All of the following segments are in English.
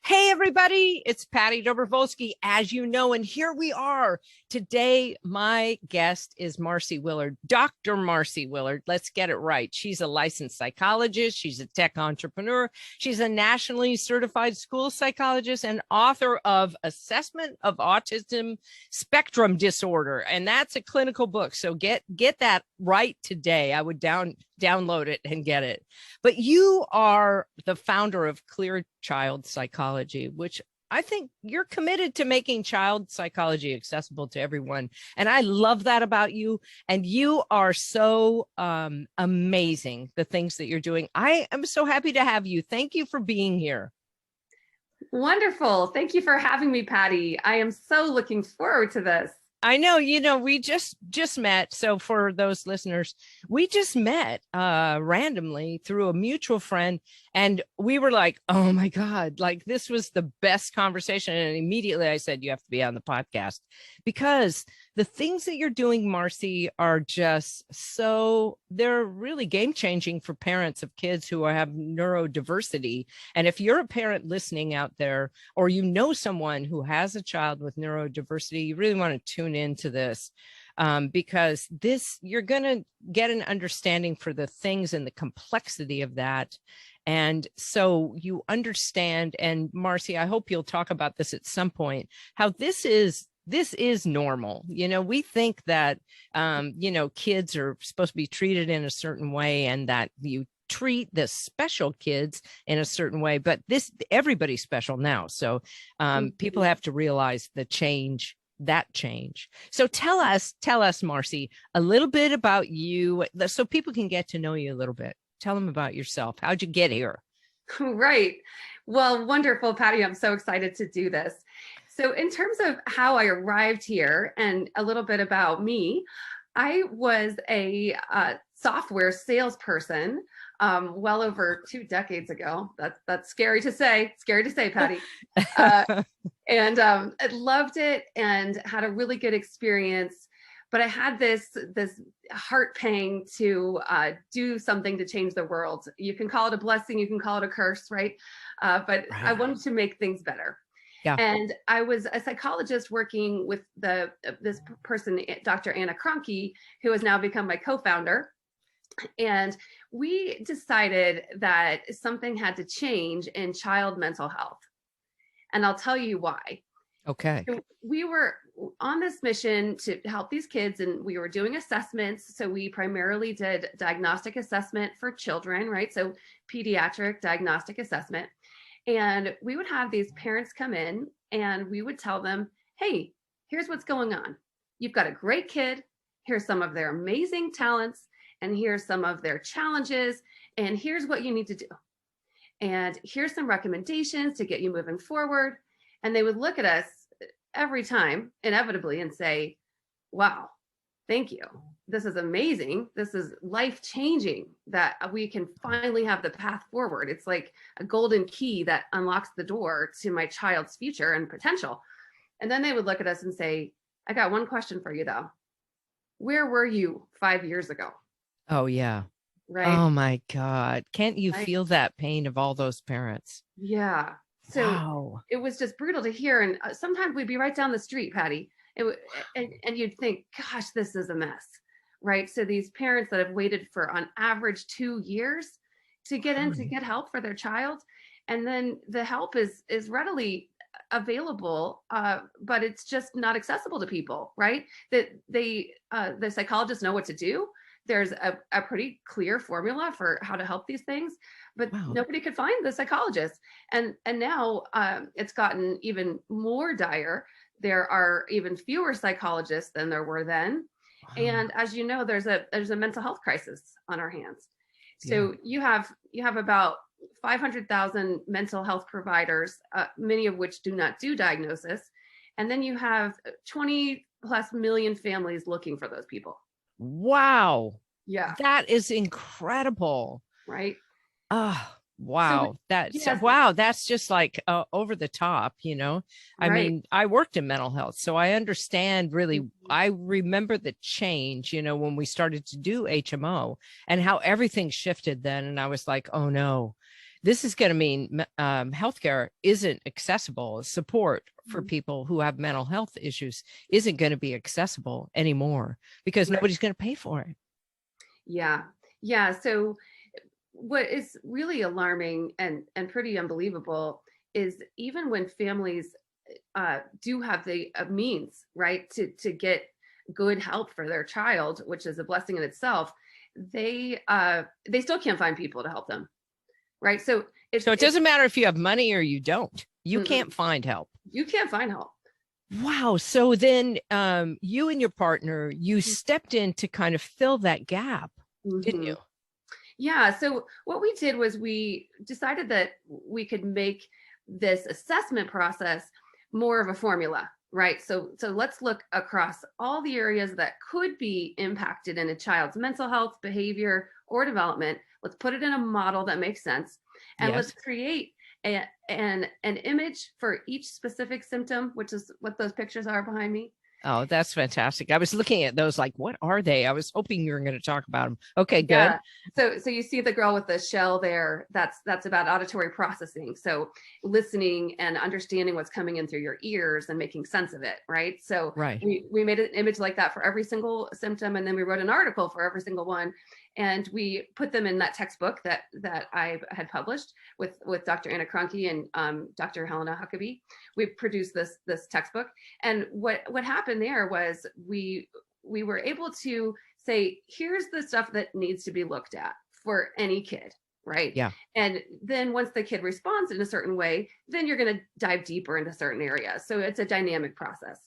Hey, everybody, it's Patty Dobrovolsky, as you know, and here we are. Today, my guest is Marcy Willard, Dr. Marcy Willard. Let's get it right. She's a licensed psychologist. She's a tech entrepreneur. She's a nationally certified school psychologist and author of Assessment of Autism Spectrum Disorder. And that's a clinical book. So get that right today. I would download it and get it. But you are the founder of Clear Child Psychology, which I think you're committed to making child psychology accessible to everyone. And I love that about you. And you are so amazing, the things that you're doing. I am so happy to have you. Thank you for being here. Wonderful. Thank you for having me, Patty. I am so looking forward to this. I know, we just met. So for those listeners, we just met randomly through a mutual friend. And we were like, oh my God, like this was the best conversation. And immediately I said, you have to be on the podcast because the things that you're doing, Marcy, are just they're really game changing for parents of kids who have neurodiversity. And if you're a parent listening out there, or you know someone who has a child with neurodiversity, you really want to tune into this. Because you're going to get an understanding for the things and the complexity of that. And so you understand, and Marcy, I hope you'll talk about this at some point, how this is normal. We think that, kids are supposed to be treated in a certain way and that you treat the special kids in a certain way, but everybody's special now. So people have to realize that change. So tell us, Marcy, a little bit about you so people can get to know you a little bit. Tell them about yourself. How'd you get here? Right. Well, wonderful, Patty. I'm so excited to do this. So in terms of how I arrived here and a little bit about me, I was a software salesperson well over 2 decades ago. That's scary to say. Scary to say, Patty. And I loved it and had a really good experience. But I had this heart pang to do something to change the world. You can call it a blessing, you can call it a curse, right? But right. I wanted to make things better. Yeah. And I was a psychologist working with this person, Dr. Anna Cronky, who has now become my co-founder. And we decided that something had to change in child mental health. And I'll tell you why. Okay. So we were on this mission to help these kids, and we were doing assessments. So we primarily did diagnostic assessment for children, right? So pediatric diagnostic assessment. And we would have these parents come in and we would tell them, hey, here's what's going on. You've got a great kid. Here's some of their amazing talents. And here's some of their challenges. And here's what you need to do. And here's some recommendations to get you moving forward. And they would look at us every time, inevitably, and say, wow, thank you. This is amazing. This is life-changing that we can finally have the path forward. It's like a golden key that unlocks the door to my child's future and potential. And then they would look at us and say, I got one question for you, though. Where were you 5 years ago? Oh, yeah. Right. Oh, my God. Can't you feel that pain of all those parents? Yeah. So It was just brutal to hear. And sometimes we'd be right down the street, Patty, and you'd think, gosh, this is a mess, right? So these parents that have waited for on average 2 years to get in to get help for their child. And then the help is readily available, but it's just not accessible to people, right? That the psychologists know what to do. There's a pretty clear formula for how to help these things, but nobody could find the psychologist. And now it's gotten even more dire. There are even fewer psychologists than there were then. Wow. And as you know, there's a mental health crisis on our hands. So you have about 500,000 mental health providers, many of which do not do diagnosis. And then you have 20 plus million families looking for those people. Wow. Yeah. That is incredible. Right. Oh, wow. Wow. That's just like over the top, I mean, I worked in mental health, so I understand really. I remember the change, when we started to do HMO and how everything shifted then. And I was like, oh no, this is going to mean healthcare isn't accessible. Support for Mhm. people who have mental health issues isn't going to be accessible anymore because Right. nobody's going to pay for it. Yeah. Yeah. So what is really alarming and pretty unbelievable is even when families do have the means, right, to get good help for their child, which is a blessing in itself, they still can't find people to help them, right? So So it it's doesn't matter if you have money or you don't. You mm-mm. can't find help. You can't find help. Wow. So then you and your partner, you stepped in to kind of fill that gap, didn't Mm-hmm. you? Yeah. So what we did was we decided that we could make this assessment process more of a formula, right? So let's look across all the areas that could be impacted in a child's mental health, behavior, or development. Let's put it in a model that makes sense, and let's Yes. create an image for each specific symptom, which is what those pictures are behind me. Oh, that's fantastic. I was looking at those like, what are they? I was hoping you were going to talk about them. Okay, good. Yeah. So you see the girl with the shell there. That's about auditory processing. So listening and understanding what's coming in through your ears and making sense of it, right? So Right. we made an image like that for every single symptom, and then we wrote an article for every single one, and we put them in that textbook that I had published with Dr. Anna Cronky and Dr. Helena Huckabee. We produced this textbook, and what happened there was we were able to say, here's the stuff that needs to be looked at for any kid, right? Yeah. And then once the kid responds in a certain way, then you're going to dive deeper into certain areas. So it's a dynamic process.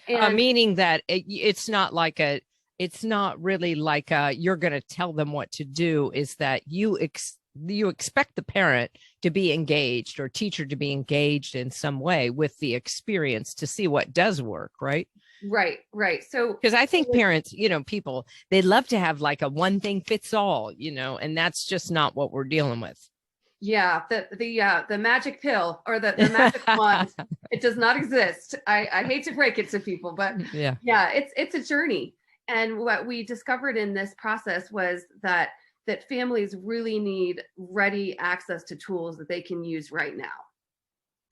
And Meaning that it's not really like you're going to tell them what to do, is that you expect the parent to be engaged or teacher to be engaged in some way with the experience to see what does work, right? right. So Because I think parents, people, they love to have like a one thing fits all, and that's just not what we're dealing with. yeah, the magic pill or the magic wand, it does not exist. I hate to break it to people, but Yeah. it's a journey. And what we discovered in this process was that families really need ready access to tools that they can use right now.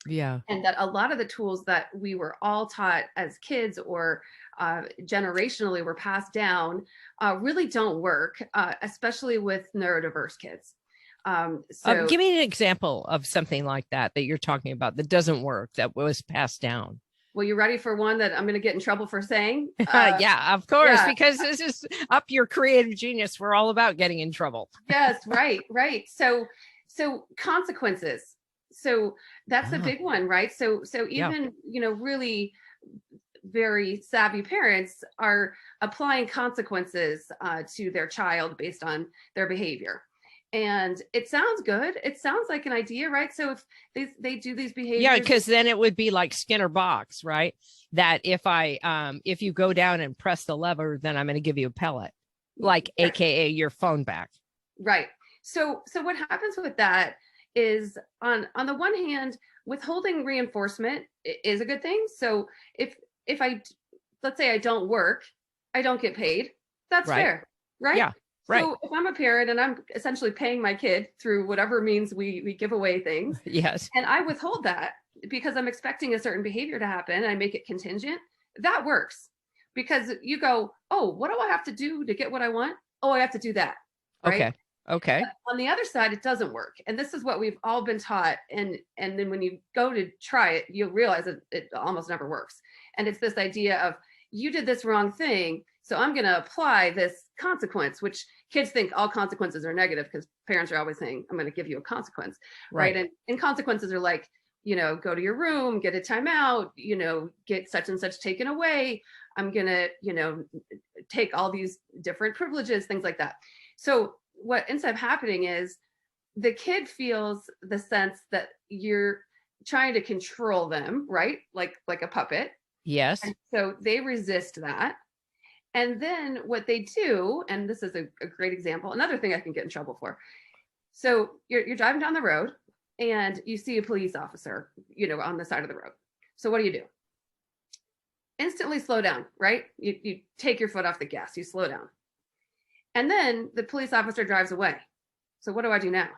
Yeah. And that a lot of the tools that we were all taught as kids or generationally were passed down really don't work, especially with neurodiverse kids. So Give me an example of something like that you're talking about that doesn't work, that was passed down. well, you ready for one that I'm going to get in trouble for saying? Yeah, of course, Yeah. because this is up your creative genius. We're all about getting in trouble. Yes, right. So consequences. So that's a big one, right? So even really very savvy parents are applying consequences to their child based on their behavior. And it sounds good. It sounds like an idea, right? So if they do these behaviors. Yeah, because then it would be like Skinner box, right? That if you go down and press the lever, then I'm going to give you a pellet, like Right. AKA your phone back. Right. So what happens with that is on the one hand, withholding reinforcement is a good thing. So if let's say I don't work, I don't get paid. That's right. fair, right? Yeah. Right. So if I'm a parent and I'm essentially paying my kid through whatever means we give away things, yes, and I withhold that because I'm expecting a certain behavior to happen, I make it contingent, that works. Because you go, oh, what do I have to do to get what I want? Oh, I have to do that, right? Okay. But on the other side, it doesn't work. And this is what we've all been taught. And then when you go to try it, you'll realize that it almost never works. And it's this idea of, you did this wrong thing, so I'm going to apply this consequence, which kids think all consequences are negative because parents are always saying, I'm going to give you a consequence, right? And consequences are like, go to your room, get a timeout, get such and such taken away. I'm going to, take all these different privileges, things like that. So what ends up happening is the kid feels the sense that you're trying to control them, right? Like a puppet. Yes. And so they resist that. And then what they do, and this is a great example, another thing I can get in trouble for. So you're driving down the road and you see a police officer, on the side of the road. So what do? Instantly slow down, right? You take your foot off the gas, you slow down. And then the police officer drives away. So what do I do now?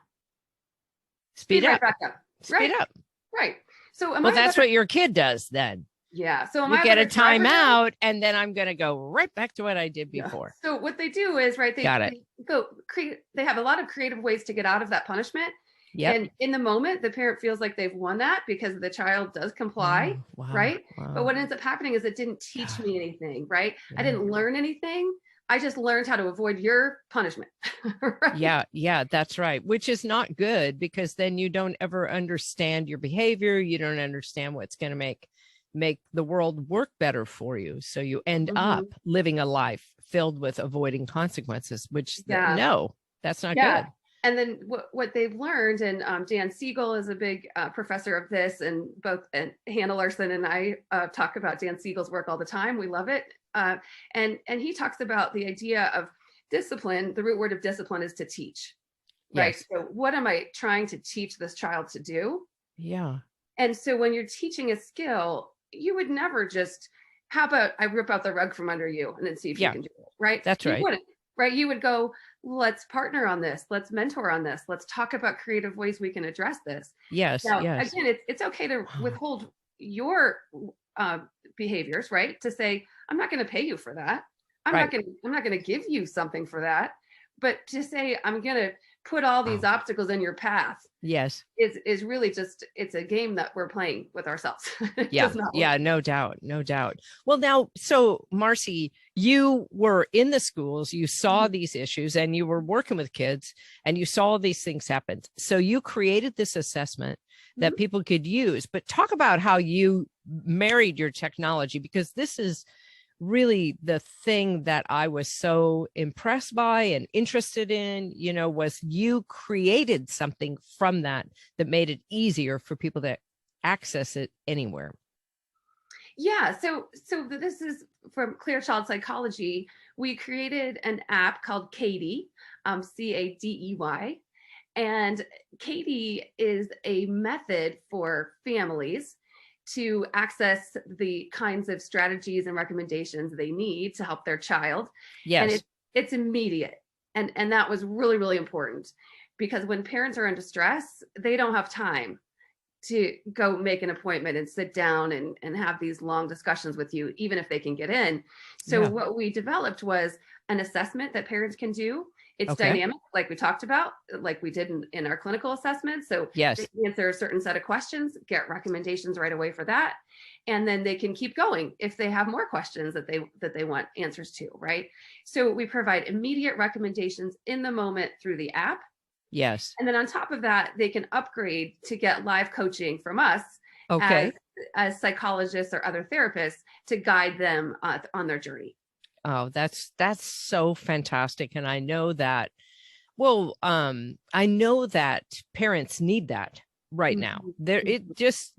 Speed right up. back up. Speed up. Right. So well, that's what your kid does then. Yeah. So you get a timeout, and then I'm going to go right back to what I did before. So what they do is, right, they have a lot of creative ways to get out of that punishment. Yep. And in the moment, the parent feels like they've won that because the child does comply, right? Wow. But what ends up happening is it didn't teach me anything, right? Yeah. I didn't learn anything. I just learned how to avoid your punishment. Right? Yeah, that's right. Which is not good, because then you don't ever understand your behavior. You don't understand what's going to make the world work better for you. So you end up living a life filled with avoiding consequences, which no, that's not good. And then what they've learned, and Dan Siegel is a big professor of this, and both Hannah Larson and I talk about Dan Siegel's work all the time. We love it. And he talks about the idea of discipline. The root word of discipline is to teach, right? Yes. So what am I trying to teach this child to do? Yeah. And so when you're teaching a skill, you would never just, how about I rip out the rug from under you and then see if you can do it, right? That's right. You wouldn't, right? You would go, let's partner on this. Let's mentor on this. Let's talk about creative ways we can address this. Yes. Now, again, it's okay to withhold your behaviors, right? To say, I'm not going to pay you for that. I'm not going to give you something for that. But to say, I'm going to put all these obstacles in your path. Yes. Is really just, it's a game that we're playing with ourselves. Yeah, no doubt. Well, now, so Marcy, you were in the schools, you saw these issues, and you were working with kids, and you saw these things happen. So you created this assessment that people could use. But talk about how you married your technology, because this is really the thing that I was so impressed by and interested in, was you created something from that made it easier for people to access it anywhere. Yeah. So this is from Clear Child Psychology. We created an app called CADE, CADEY. And CADE is a method for families to access the kinds of strategies and recommendations they need to help their child. Yes. And it's immediate. And that was really, really important, because when parents are under stress, they don't have time to go make an appointment and sit down and have these long discussions with you, even if they can get in. So what we developed was an assessment that parents can do. It's dynamic, like we talked about, like we did in our clinical assessment. So they answer a certain set of questions, get recommendations right away for that. And then they can keep going if they have more questions that they want answers to, right? So we provide immediate recommendations in the moment through the app. Yes. And then on top of that, they can upgrade to get live coaching from us as psychologists or other therapists to guide them on their journey. Oh, that's so fantastic. And I know that, I know that parents need that right now. They're just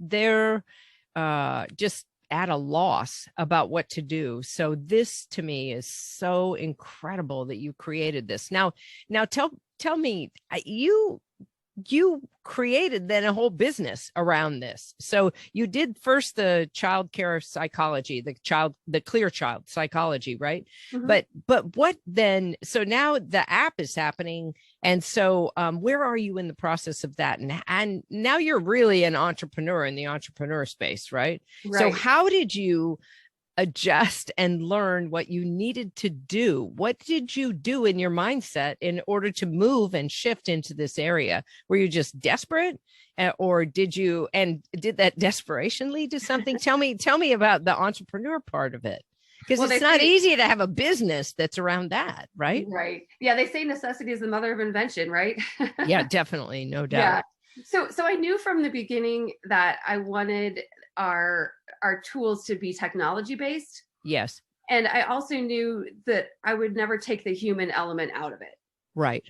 at a loss about what to do. So this to me is so incredible that you created this. Now tell me, you created then a whole business around this. So you did first the child care psychology, the Clear Child psychology, right? But what then? So now the app is happening. And so where are you in the process of that? And now you're really an entrepreneur in the entrepreneur space, right? So how did you adjust and learn what you needed to do? What did you do in your mindset in order to move and shift into this area? Were you just desperate, or did that desperation lead to something? Tell me about the entrepreneur part of it, because it's not easy to have a business that's around that, right? Right. Yeah. They say necessity is the mother of invention, right? Yeah, definitely. No doubt. Yeah. So I knew from the beginning that I wanted our tools to be technology based. Yes. And I also knew that I would never take the human element out of it. Right.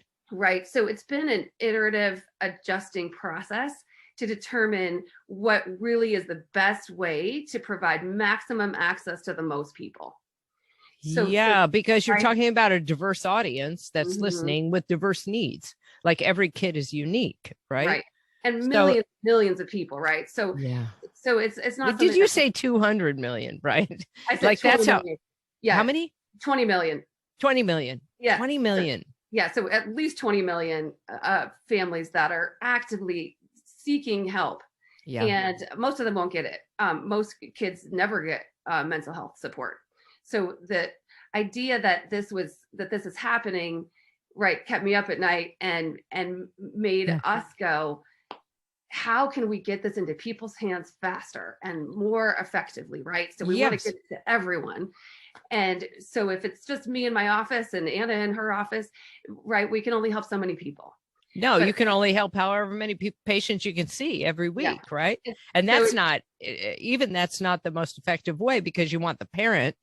So it's been an iterative adjusting process to determine what really is the best way to provide maximum access to the most people. Because you're talking about a diverse audience that's listening with diverse needs. Like every kid is unique, right? Right. And millions of people, right? So so it's not. Did you say 200 million, right? I said like that's million. How many? 20 million. 20 million. Yeah. 20 million. Yeah. So at least 20 million families that are actively seeking help. Yeah. And most of them won't get it. Most kids never get mental health support. So the idea that this is happening, right, kept me up at night and made us go, how can we get this into people's hands faster and more effectively, right? So we want to get it to everyone. And so if it's just me in my office and Anna in her office, right, we can only help so many people. No, you can only help however many patients you can see every week, right? And that's not the most effective way, because you want the parent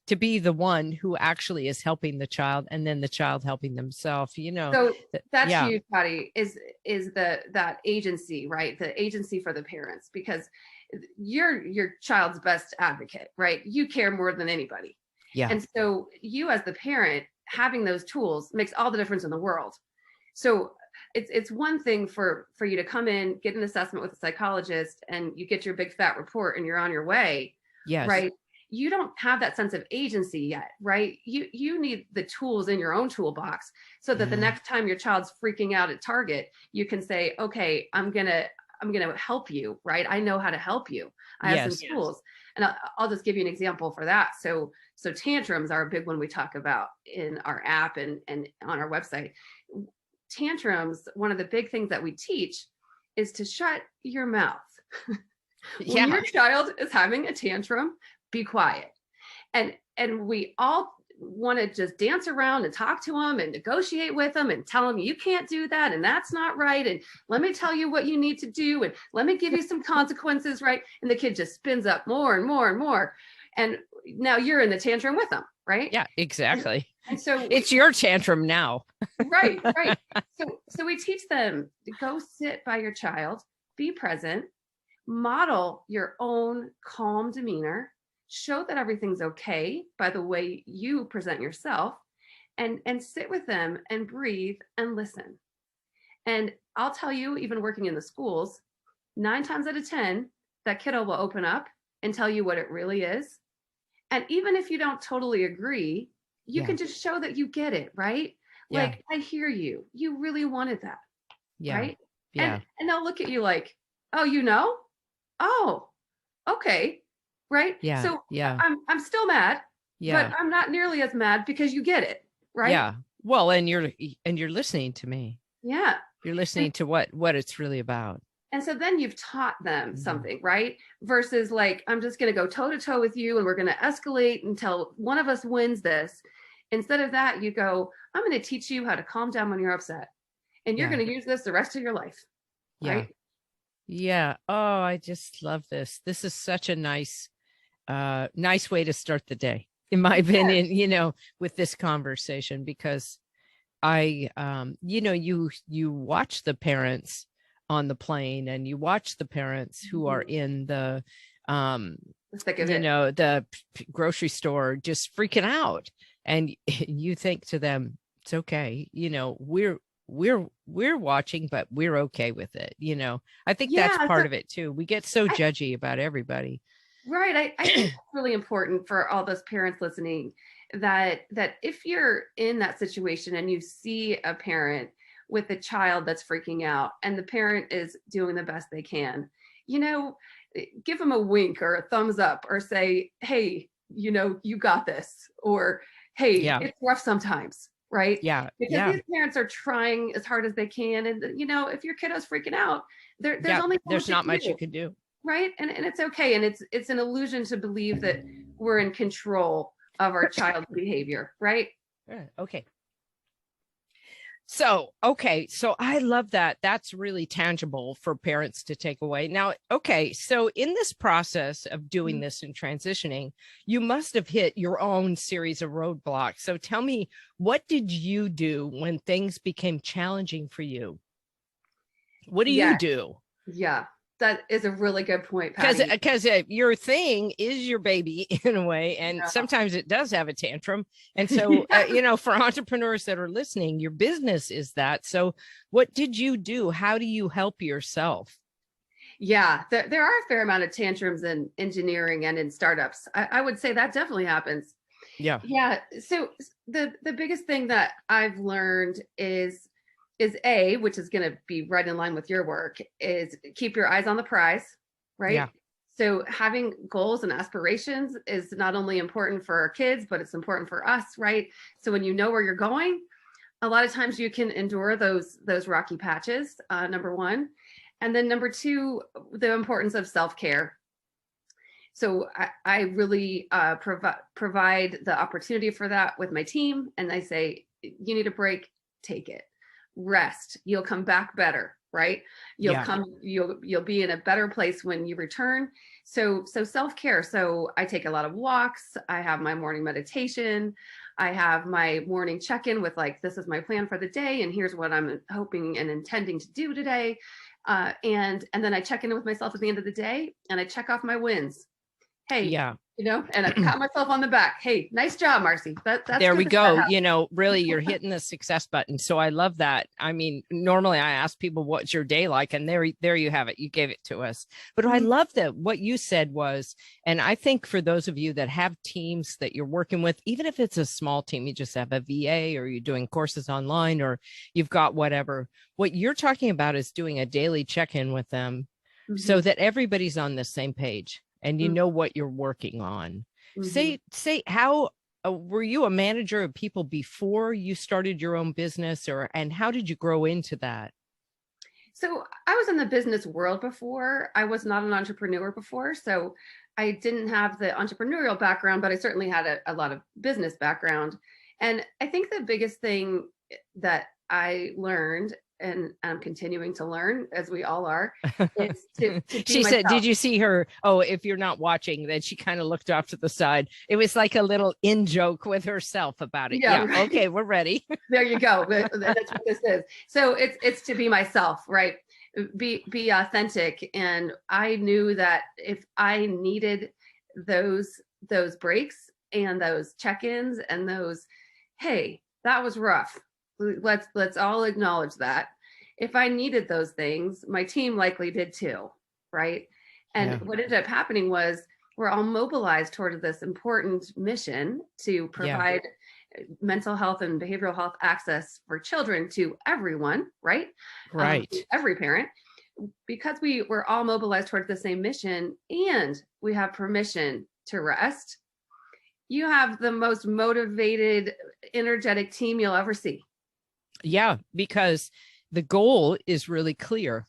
to be the one who actually is helping the child, and then the child helping themselves, So that's huge, Patty, is that agency, right? The agency for the parents, because you're your child's best advocate, right? You care more than anybody. Yeah. And so you as the parent having those tools makes all the difference in the world. So it's one thing for you to come in, get an assessment with a psychologist, and you get your big fat report and you're on your way. Yes. Right. You don't have that sense of agency yet, right? You need the tools in your own toolbox so that the next time your child's freaking out at Target, you can say, okay, I'm going to help you, right? I know how to help you. I have some tools. And I'll just give you an example for that. So tantrums are a big one we talk about in our app and on our website. Tantrums, one of the big things that we teach is to shut your mouth. When your child is having a tantrum, be quiet. And we all want to just dance around and talk to them and negotiate with them and tell them you can't do that and that's not right, and let me tell you what you need to do, and let me give you some consequences, right? And the kid just spins up more and more and more, and now you're in the tantrum with them, right? Yeah, exactly. And so it's your tantrum now. Right. So we teach them to go sit by your child, be present, model your own calm demeanor, show that everything's okay by the way you present yourself, and sit with them and breathe and listen. And I'll tell you, even working in the schools, 9 times out of 10, that kiddo will open up and tell you what it really is. And even if you don't totally agree, you can just show that you get it, right? Like, I hear you. You really wanted that. Yeah. Right? Yeah. And they'll look at you like, oh, oh, okay. Right. Yeah. So I'm still mad, but I'm not nearly as mad because you get it. Right. Yeah. Well, and you're listening to me. Yeah. You're listening to what it's really about. And so then you've taught them something, right? Versus like, I'm just going to go toe to toe with you and we're going to escalate until one of us wins this. Instead of that, you go, I'm going to teach you how to calm down when you're upset, and you're going to use this the rest of your life. Right. Yeah. Oh, I just love this. This is such a nice way to start the day, in my opinion, with this conversation, because I, you watch the parents on the plane, and you watch the parents who are in the, the grocery store just freaking out, and you think to them, it's okay. We're watching, but we're okay with it. I think that's part of it too. We get so judgy about everybody. Right. I think it's really important for all those parents listening that if you're in that situation and you see a parent with a child that's freaking out and the parent is doing the best they can, give them a wink or a thumbs up, or say, hey, you got this, or hey, it's rough sometimes. Right. Yeah. Because these parents are trying as hard as they can. And, if your kiddo's freaking out, there's not much you can do. Right. And it's okay. And it's an illusion to believe that we're in control of our child's behavior. Right. Okay. So I love that. That's really tangible for parents to take away. Now, okay. So in this process of doing this and transitioning, you must have hit your own series of roadblocks. So tell me, what did you do when things became challenging for you? What do you do? Yeah. That is a really good point, Patty. Because your thing is your baby in a way, and sometimes it does have a tantrum. And so, for entrepreneurs that are listening, your business is that. So what did you do? How do you help yourself? Yeah, there are a fair amount of tantrums in engineering and in startups. I would say that definitely happens. Yeah. Yeah. So the biggest thing that I've learned is which is going to be right in line with your work, is keep your eyes on the prize, right? Yeah. So having goals and aspirations is not only important for our kids, but it's important for us, right? So when you know where you're going, a lot of times you can endure those rocky patches, number one. And then number two, the importance of self-care. So I really provide the opportunity for that with my team. And I say, you need a break, take it. Rest, you'll come back better, right? You'll be in a better place when you return. So self-care. So I take a lot of walks. I have my morning meditation. I have my morning check-in with like, this is my plan for the day, and here's what I'm hoping and intending to do today. And then I check in with myself at the end of the day, and I check off my wins. Hey, yeah. And I pat myself on the back. Hey, nice job, Marcy. That's there we go. Really, you're hitting the success button. So I love that. I mean, normally I ask people, what's your day like? And there you have it. You gave it to us. But I love that what you said was, and I think for those of you that have teams that you're working with, even if it's a small team, you just have a VA or you're doing courses online or you've got whatever, what you're talking about is doing a daily check-in with them so that everybody's on the same page. And you know what you're working on. Say how were you a manager of people before you started your own business, and how did you grow into that? So I was in the business world before. I was not an entrepreneur before. So I didn't have the entrepreneurial background, but I certainly had a lot of business background. And I think the biggest thing that I learned, and I'm continuing to learn as we all are, is to she myself. Said, did you see her? Oh, if you're not watching, then she kind of looked off to the side. It was like a little in joke with herself about it. Yeah. Right. Okay, we're ready. There you go. That's what this is. So it's to be myself, right? Be authentic. And I knew that if I needed those breaks and those check-ins and those, hey, that was rough. Let's all acknowledge that. If I needed those things, my team likely did too, right? And what ended up happening was we're all mobilized toward this important mission to provide mental health and behavioral health access for children to everyone, right? Right. Every parent, because we were all mobilized toward the same mission, and we have permission to rest. You have the most motivated, energetic team you'll ever see. Yeah, because the goal is really clear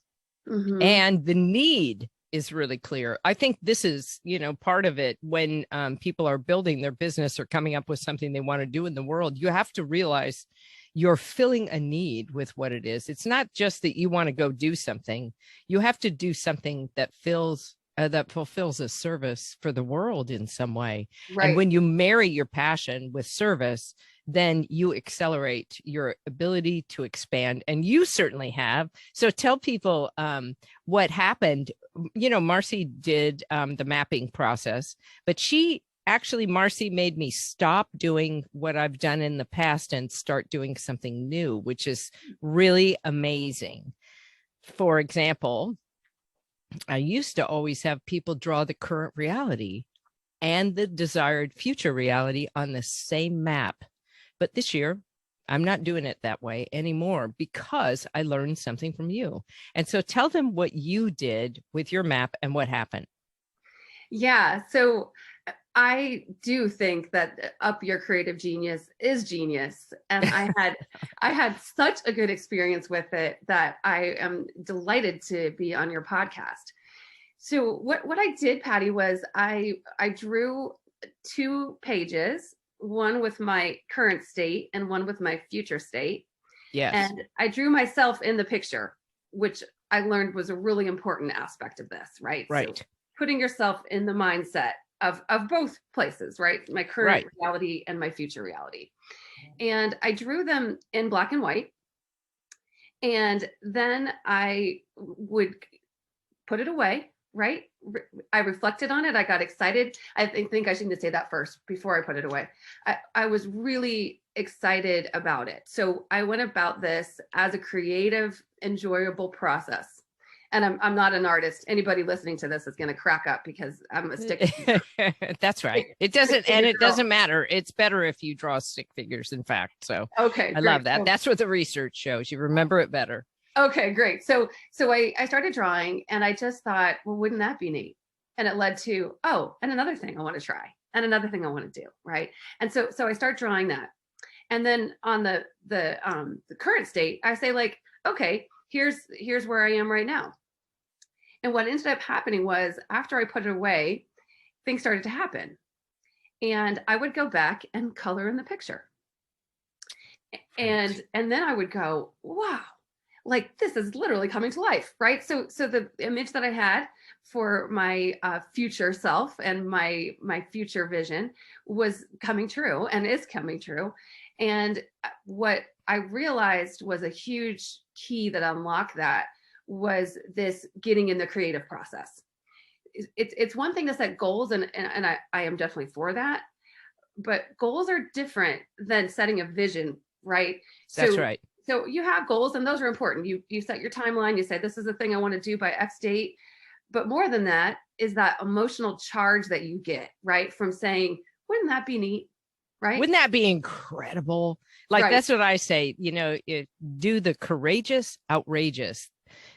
and the need is really clear. I think this is, part of it when people are building their business or coming up with something they want to do in the world. You have to realize you're filling a need with what it is. It's not just that you want to go do something. You have to do something that that fulfills a service for the world in some way. Right. And when you marry your passion with service, then you accelerate your ability to expand. And you certainly have. So tell people what happened. Marcy did the mapping process, but Marcy made me stop doing what I've done in the past and start doing something new, which is really amazing. For example, I used to always have people draw the current reality and the desired future reality on the same map. But this year, I'm not doing it that way anymore because I learned something from you. And so tell them what you did with your map and what happened. Yeah. So I do think that Up Your Creative Genius is genius. And I had such a good experience with it that I am delighted to be on your podcast. So what I did, Patty, was I drew 2 pages, one with my current state and one with my future state. Yes. And I drew myself in the picture, which I learned was a really important aspect of this, right? Right. So putting yourself in the mindset of both places, right? My current reality and my future reality. And I drew them in black and white. And then I would put it away, right? I reflected on it. I got excited. I think I should say that first before I put it away. I was really excited about it. So I went about this as a creative, enjoyable process. And I'm not an artist. Anybody listening to this is going to crack up because I'm a stick figure. That's right. It doesn't matter. It's better if you draw stick figures, in fact. So okay, I love that. That's what the research shows. You remember it better. Okay, great. So I started drawing and I just thought, well, wouldn't that be neat? And it led to, oh, and another thing I want to try and another thing I want to do. Right. And so I start drawing that. And then on the current state, I say like, okay, here's where I am right now. And what ended up happening was after I put it away, things started to happen. And I would go back and color in the picture. And then I would go, wow, like this is literally coming to life, right? So the image that I had for my future self and my future vision was coming true and is coming true. And what I realized was a huge key that unlocked that was this getting in the creative process. It's one thing to set goals, and I am definitely for that, but goals are different than setting a vision, right? That's right. So you have goals and those are important. You set your timeline, you say, this is the thing I want to do by X date. But more than that is that emotional charge that you get, right? From saying, wouldn't that be neat? Right. Wouldn't that be incredible? Like, right. That's what I say, do the courageous, outrageous,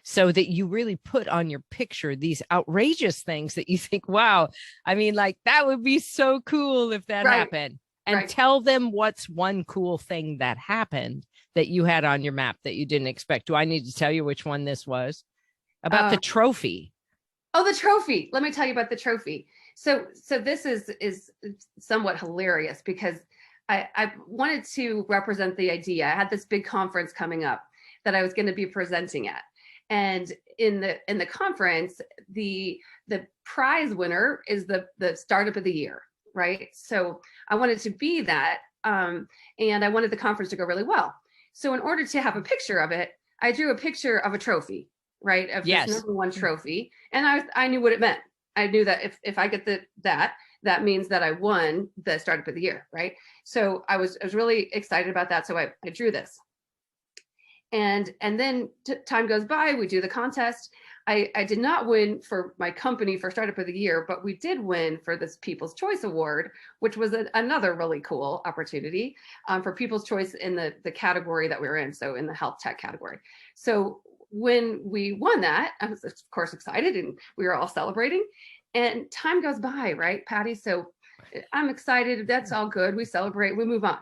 so that you really put on your picture these outrageous things that you think, wow, I mean, like that would be so cool if that happened. And tell them what's one cool thing that happened that you had on your map that you didn't expect. Do I need to tell you which one this was? About the trophy. Oh, the trophy. Let me tell you about the trophy. So this is somewhat hilarious because I wanted to represent the idea. I had this big conference coming up that I was going to be presenting at. And in the conference, the prize winner is the startup of the year, right? So I wanted to be that, and I wanted the conference to go really well. So in order to have a picture of it, I drew a picture of a trophy, right? Of this number one trophy, and I knew what it meant. I knew that if I get that means that I won the startup of the year, right? So I was really excited about that. So I drew this. And then time goes by, we do the contest. I did not win for my company for startup of the year, but we did win for this People's Choice Award, which was another really cool opportunity for People's Choice in the category that we were in. So in the health tech category. So when we won that, I was of course excited and we were all celebrating, and time goes by, right, Patty? So I'm excited. That's all good. We celebrate, we move on.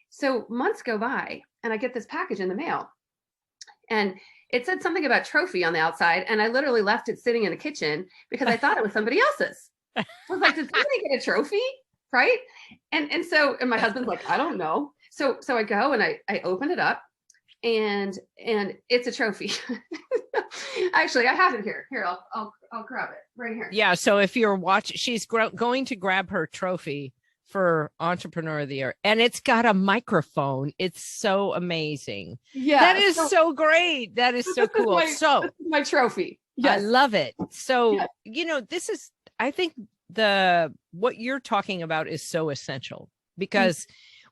So months go by and I get this package in the mail and it said something about trophy on the outside. And I literally left it sitting in the kitchen because I thought it was somebody else's. I was like, did somebody get a trophy? Right. And my husband's like, I don't know. So I go and I open it up and it's a trophy. Actually, I have it here. Here, I'll grab it right here. Yeah. So if you're watching, she's going to grab her trophy for Entrepreneur of the Year, and it's got a microphone. It's so amazing. Yeah, that is so great. That is so cool. This is my trophy. Yes. I love it. So this is, I think what you're talking about is so essential because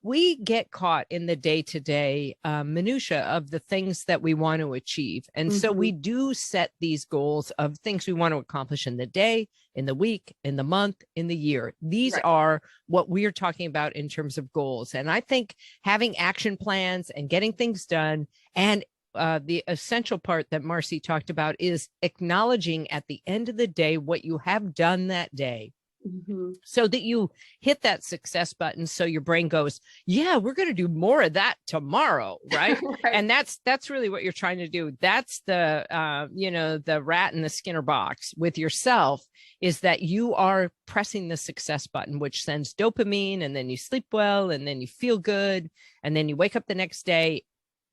we get caught in the day-to-day minutia of the things that we want to achieve. And so we do set these goals of things we want to accomplish in the day, in the week, in the month, in the year. These are what we're talking about in terms of goals. And I think having action plans and getting things done, and the essential part that Marcy talked about is acknowledging at the end of the day what you have done that day. So that you hit that success button. So your brain goes, yeah, we're going to do more of that tomorrow. Right. And that's really what you're trying to do. That's the, the rat in the Skinner box with yourself, is that you are pressing the success button, which sends dopamine, and then you sleep well, and then you feel good. And then you wake up the next day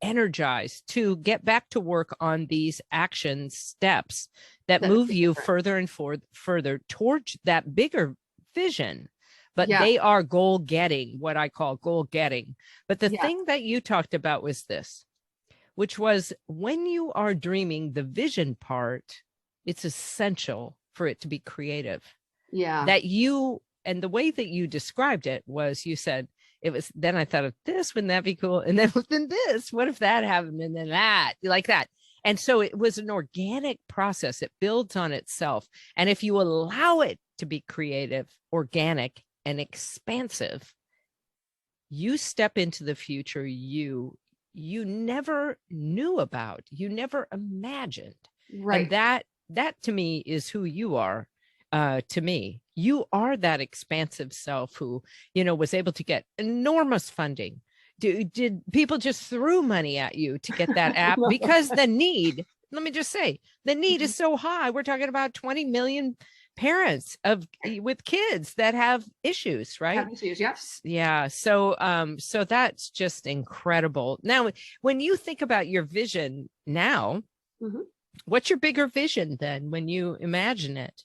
energized to get back to work on these action steps that move you further and further towards that bigger vision. But they are goal getting, what I call goal getting. But the thing that you talked about was this, which was when you are dreaming the vision part, it's essential for it to be creative. Yeah. And the way that you described it was, you said, then I thought of this, wouldn't that be cool? And then this, what if that happened? And then that, like that. And so it was an organic process. It builds on itself. And if you allow it to be creative, organic, and expansive, you step into the future you never knew about, you never imagined. Right. And that to me is who you are. To me, you are that expansive self who, was able to get enormous funding. Did people just threw money at you to get that app? Because the need, let me just say, the need is so high. We're talking about 20 million parents with kids that have issues, right? Have issues, yep. Yeah. So that's just incredible. Now, when you think about your vision now, what's your bigger vision then when you imagine it?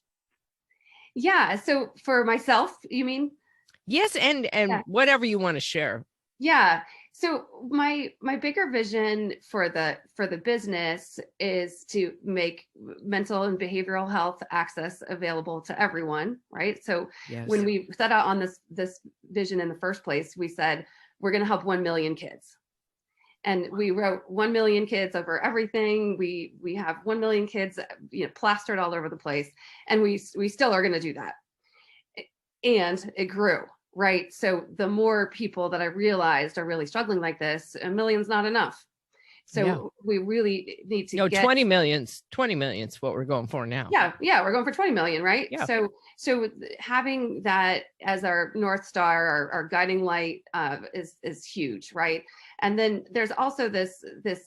Yeah. So for myself, you mean? Yes. And whatever you want to share. Yeah. So my bigger vision for the business is to make mental and behavioral health access available to everyone, right? So when we set out on this vision in the first place, we said we're going to help 1 million kids. And we wrote 1 million kids over everything. We have 1 million kids, plastered all over the place, and we still are going to do that. And it grew. Right. So the more people that I realized are really struggling like this, 1 million's not enough. So we get 20 million's what we're going for now. Yeah. We're going for 20 million. Right. Yeah. So having that as our North Star, our guiding light is huge. Right. And then there's also this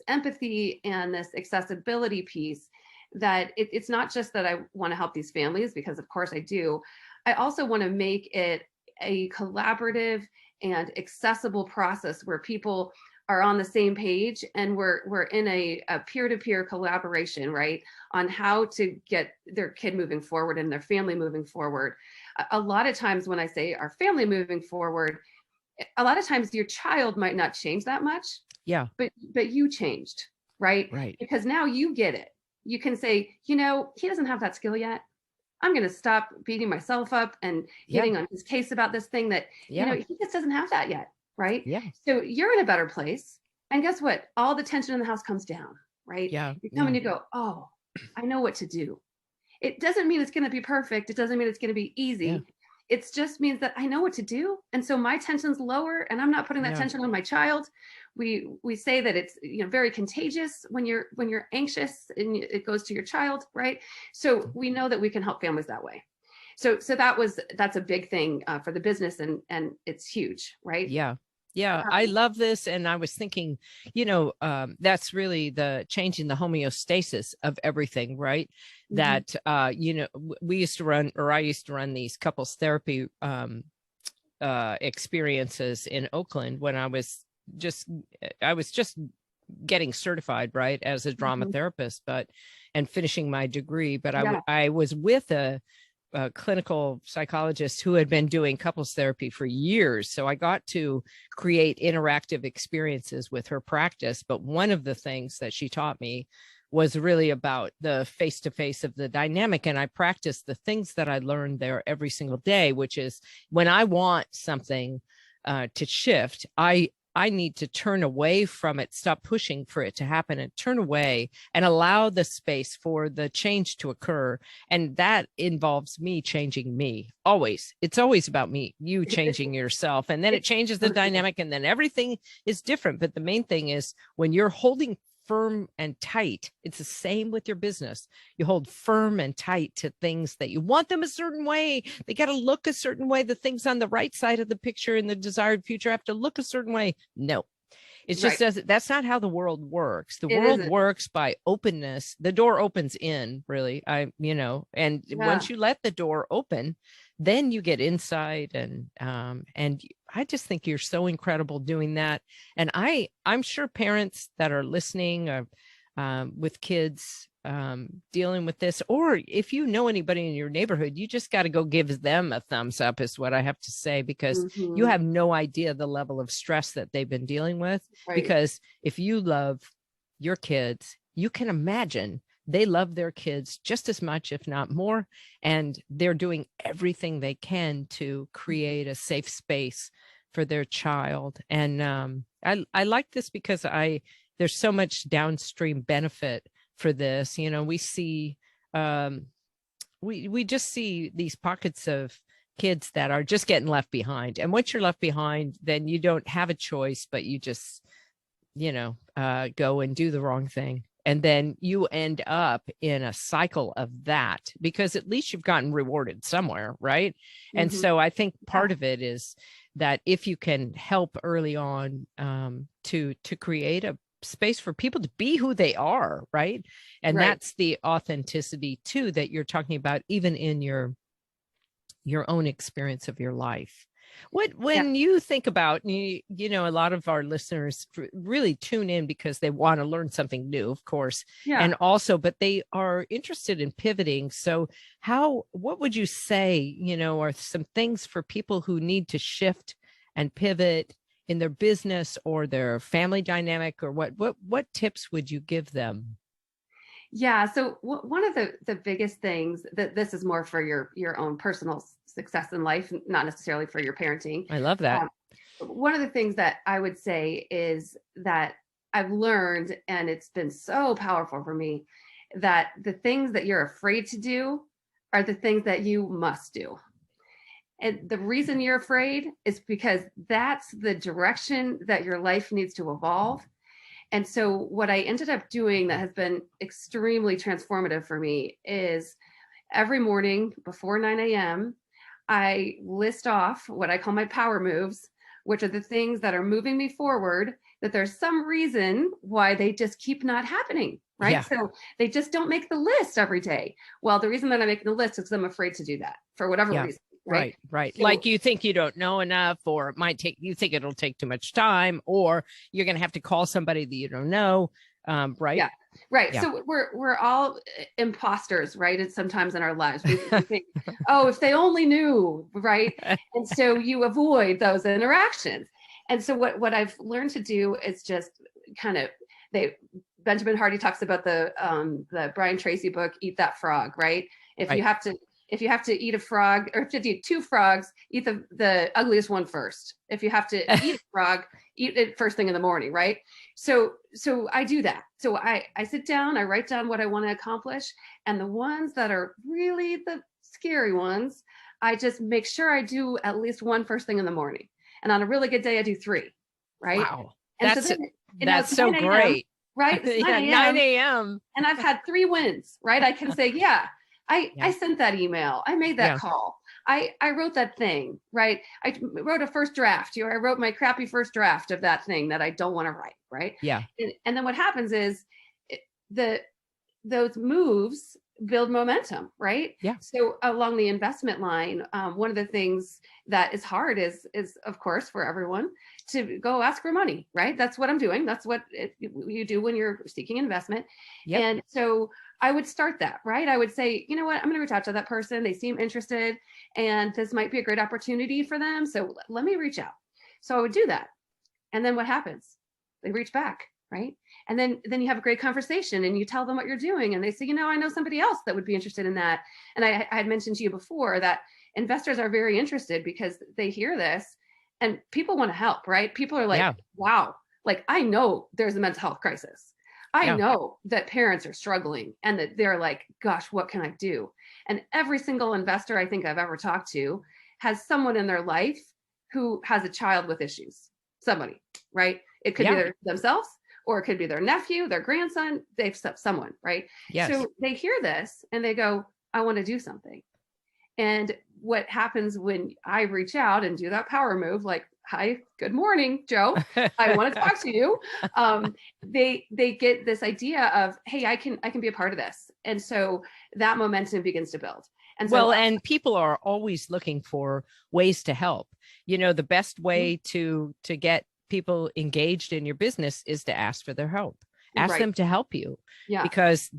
empathy and this accessibility piece that it's not just that I want to help these families, because of course I do. I also want to make it a collaborative and accessible process where people are on the same page, and we're in a peer-to-peer collaboration, right, on how to get their kid moving forward and their family moving forward. A lot of times when I say our family moving forward, a lot of times your child might not change that much. Yeah. But you changed, right? Right. Because now you get it. You can say, he doesn't have that skill yet. I'm going to stop beating myself up and getting on his case about this thing that, he just doesn't have that yet. Right. Yeah. So you're in a better place. And guess what? All the tension in the house comes down. Right. Yeah. You come and you go, oh, I know what to do. It doesn't mean it's going to be perfect. It doesn't mean it's going to be easy. Yeah. It just means that I know what to do. And so my tension's lower and I'm not putting that tension on my child. We say that it's very contagious when you're anxious and it goes to your child, right? So we know that we can help families that way. So that's a big thing for the business, and it's huge, right? Yeah. Yeah, I love this. And I was thinking, that's really the changing the homeostasis of everything, right? Mm-hmm. That, we used to run, or I used to run these couples therapy experiences in Oakland when I was just getting certified, right, as a drama therapist, and finishing my degree. But I was with a clinical psychologist who had been doing couples therapy for years. So I got to create interactive experiences with her practice. But one of the things that she taught me was really about the face-to-face of the dynamic. And I practiced the things that I learned there every single day, which is when I want something to shift, I need to turn away from it, stop pushing for it to happen, and turn away and allow the space for the change to occur. And that involves me changing me. Always. It's always about me, you changing yourself. And then it changes the dynamic, and then everything is different. But the main thing is when you're holding firm and tight, it's the same with your business. You hold firm and tight to things that you want them a certain way. They got to look a certain way. The things on the right side of the picture in the desired future have to look a certain way. No, it just doesn't. That's not how the world works. The world works by openness. The door opens in, really. Once you let the door open, then you get inside, and I just think you're so incredible doing that. And I'm sure parents that are listening with kids dealing with this, or if you know anybody in your neighborhood, you just got to go give them a thumbs up, is what I have to say, because you have no idea the level of stress that they've been dealing with. Right. Because if you love your kids, you can imagine they love their kids just as much, if not more. And they're doing everything they can to create a safe space for their child. And I like this because there's so much downstream benefit for this. You know, we see, we just see these pockets of kids that are just getting left behind. And once you're left behind, then you don't have a choice, but you just, go and do the wrong thing. And then you end up in a cycle of that, because at least you've gotten rewarded somewhere, right? Mm-hmm. And so I think part of it is that if you can help early on, to create a space for people to be who they are, right? And that's the authenticity too that you're talking about, even in your own experience of your life. When you think about, a lot of our listeners really tune in because they want to learn something new, of course, and also, but they are interested in pivoting. So what would you say, are some things for people who need to shift and pivot in their business or their family dynamic, or what tips would you give them? Yeah. So one of the biggest things that this is more for your own personal success in life, not necessarily for your parenting. I love that. One of the things that I would say is that I've learned, and it's been so powerful for me, that the things that you're afraid to do are the things that you must do. And the reason you're afraid is because that's the direction that your life needs to evolve. And so what I ended up doing that has been extremely transformative for me is every morning before 9 a.m., I list off what I call my power moves, which are the things that are moving me forward, that there's some reason why they just keep not happening, right? Yeah. So they just don't make the list every day. Well, the reason that I'm making the list is because I'm afraid to do that for whatever reason. Right. So, like you think you don't know enough, or you think it'll take too much time, or you're going to have to call somebody that you don't know. Right. Yeah. Right. Yeah. So we're all imposters, right? And sometimes in our lives, we think, oh, if they only knew, right? And so you avoid those interactions. And so what I've learned to do is just kind of, Benjamin Hardy talks about the Brian Tracy book, Eat That Frog, right? If you have to eat a frog, or if you have to eat two frogs, eat the ugliest one first. If you have to eat a frog, eat it first thing in the morning, right? So I do that. So I sit down, I write down what I want to accomplish, and the ones that are really the scary ones, I just make sure I do at least one first thing in the morning. And on a really good day, I do 3, right? Wow. And that's so great. Right? It's 9 a.m. And I've had 3 wins, right? I can say, I sent that email. I made that call. I wrote that thing, right? I wrote a first draft. I wrote my crappy first draft of that thing that I don't want to write, right? Yeah. And then what happens is those moves build momentum, right? Yeah. So along the investment line, one of the things that is hard is of course for everyone to go ask for money, right? That's what I'm doing. That's what you do when you're seeking investment. Yep. And so I would start that, right? I would say, you know what, I'm going to reach out to that person. They seem interested and this might be a great opportunity for them. So let me reach out. So I would do that. And then what happens? They reach back, right? And then you have a great conversation and you tell them what you're doing. And they say, I know somebody else that would be interested in that. And I had mentioned to you before that investors are very interested because they hear this and people want to help, right? People are like, wow, like I know there's a mental health crisis. I know that parents are struggling and that they're like, gosh, what can I do? And every single investor I think I've ever talked to has someone in their life who has a child with issues. Somebody, right? It could be themselves, or it could be their nephew, their grandson. They've someone, right? Yes. So they hear this and they go, I want to do something. And what happens when I reach out and do that power move, like, hi, good morning, Joe. I want to talk to you. They get this idea of, hey, I can be a part of this. And so that momentum begins to build. And so, and people are always looking for ways to help. The best way to get people engaged in your business is to ask for their help. Ask them to help you, because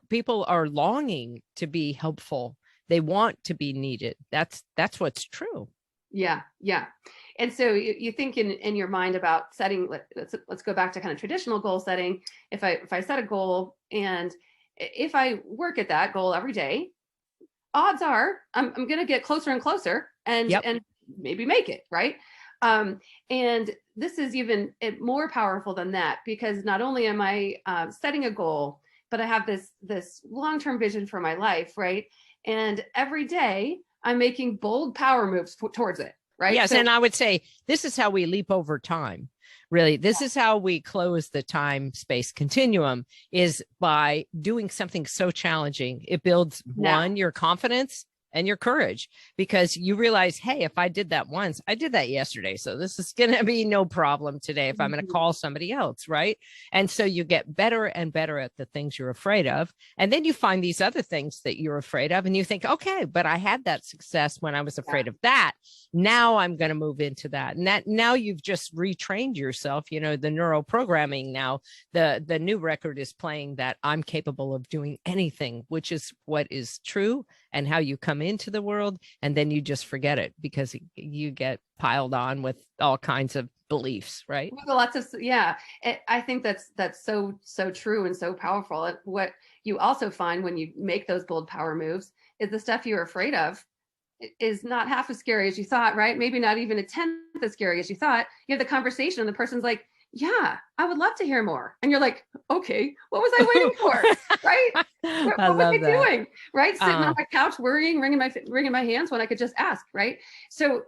people are longing to be helpful. They want to be needed. That's what's true. Yeah. And so you think in your mind about setting, let's go back to kind of traditional goal setting. If I set a goal and if I work at that goal every day, odds are I'm going to get closer and closer and maybe make it, right? And this is even more powerful than that, because not only am I setting a goal, but I have this long-term vision for my life, right? And every day I'm making bold power moves towards it, right? Yes, and I would say this is how we leap over time. Really, this is how we close the time space continuum, is by doing something so challenging. It builds one, your confidence and your courage, because you realize, hey, if I did that once, I did that yesterday. So this is going to be no problem today if I'm going to call somebody else. Right. And so you get better and better at the things you're afraid of. And then you find these other things that you're afraid of. And you think, okay, but I had that success when I was afraid of that. Now I'm going to move into that. And that now you've just retrained yourself, you know, the neural programming. Now the new record is playing that I'm capable of doing anything, which is what is true and how you come into the world. And then you just forget it because you get piled on with all kinds of beliefs, right? Lots of, I think that's so true and so powerful. And what you also find when you make those bold power moves is the stuff you're afraid of is not half as scary as you thought, right? Maybe not even a tenth as scary as you thought. You have the conversation and the person's like, yeah, I would love to hear more. And you're like, okay, what was I waiting for? Right? What was I doing? Right? Sitting on my couch, worrying, wringing my hands when I could just ask, right? So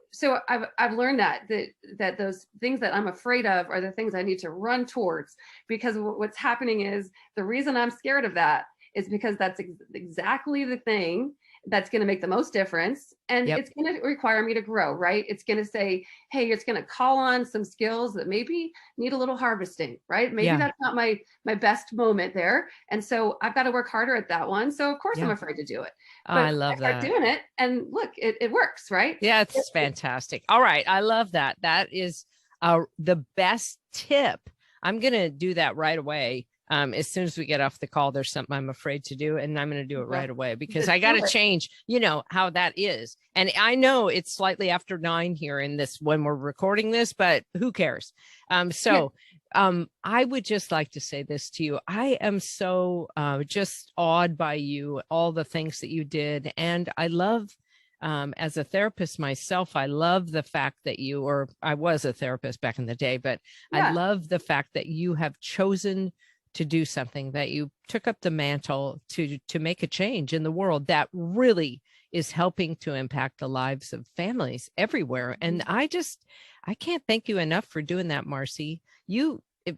I've learned that those things that I'm afraid of are the things I need to run towards, because what's happening is the reason I'm scared of that is because that's exactly the thing that's going to make the most difference. And it's going to require me to grow, right? It's going to say, hey, it's going to call on some skills that maybe need a little harvesting, right? Maybe that's not my best moment there. And so I've got to work harder at that one. So of course I'm afraid to do it. But I love that. I start doing it and look, it works, right? Yeah, it's fantastic. All right. I love that. That is the best tip. I'm going to do that right away. As soon as we get off the call, there's something I'm afraid to do, and I'm going to do it right away, because I got to change, you know, how that is. And I know it's slightly after 9 here in this, when we're recording this, but who cares? I would just like to say this to you. I am so just awed by you, all the things that you did. And I love, as a therapist myself, I love the fact that I was a therapist back in the day, but I love the fact that you have chosen to do something, that you took up the mantle to make a change in the world that really is helping to impact the lives of families everywhere. And I can't thank you enough for doing that, Marcy.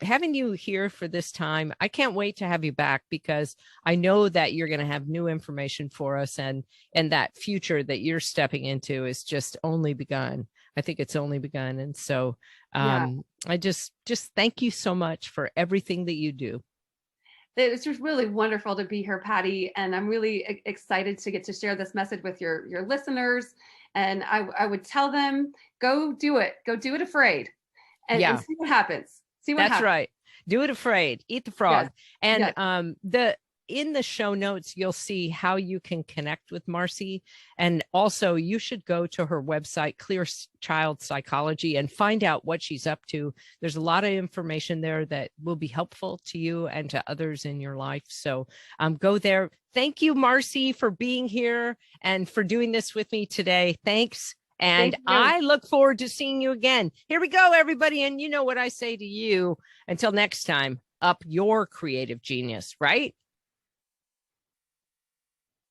Having you here for this time, I can't wait to have you back, because I know that you're going to have new information for us, and that future that you're stepping into is just only begun. I think it's only begun. And so I just thank you so much for everything that you do. It's just really wonderful to be here, Patty. And I'm really excited to get to share this message with your listeners. And I would tell them, go do it. Go do it afraid. And see what happens. That's right. Do it afraid. Eat the frog. Yes. And in the show notes, you'll see how you can connect with Marcy. And also, you should go to her website, Clear Child Psychology, and find out what she's up to. There's a lot of information there that will be helpful to you and to others in your life. So go there. Thank you, Marcy, for being here and for doing this with me today. Thanks. And I look forward to seeing you again. Here we go, everybody. And you know what I say to you. Until next time, up your creative genius, right?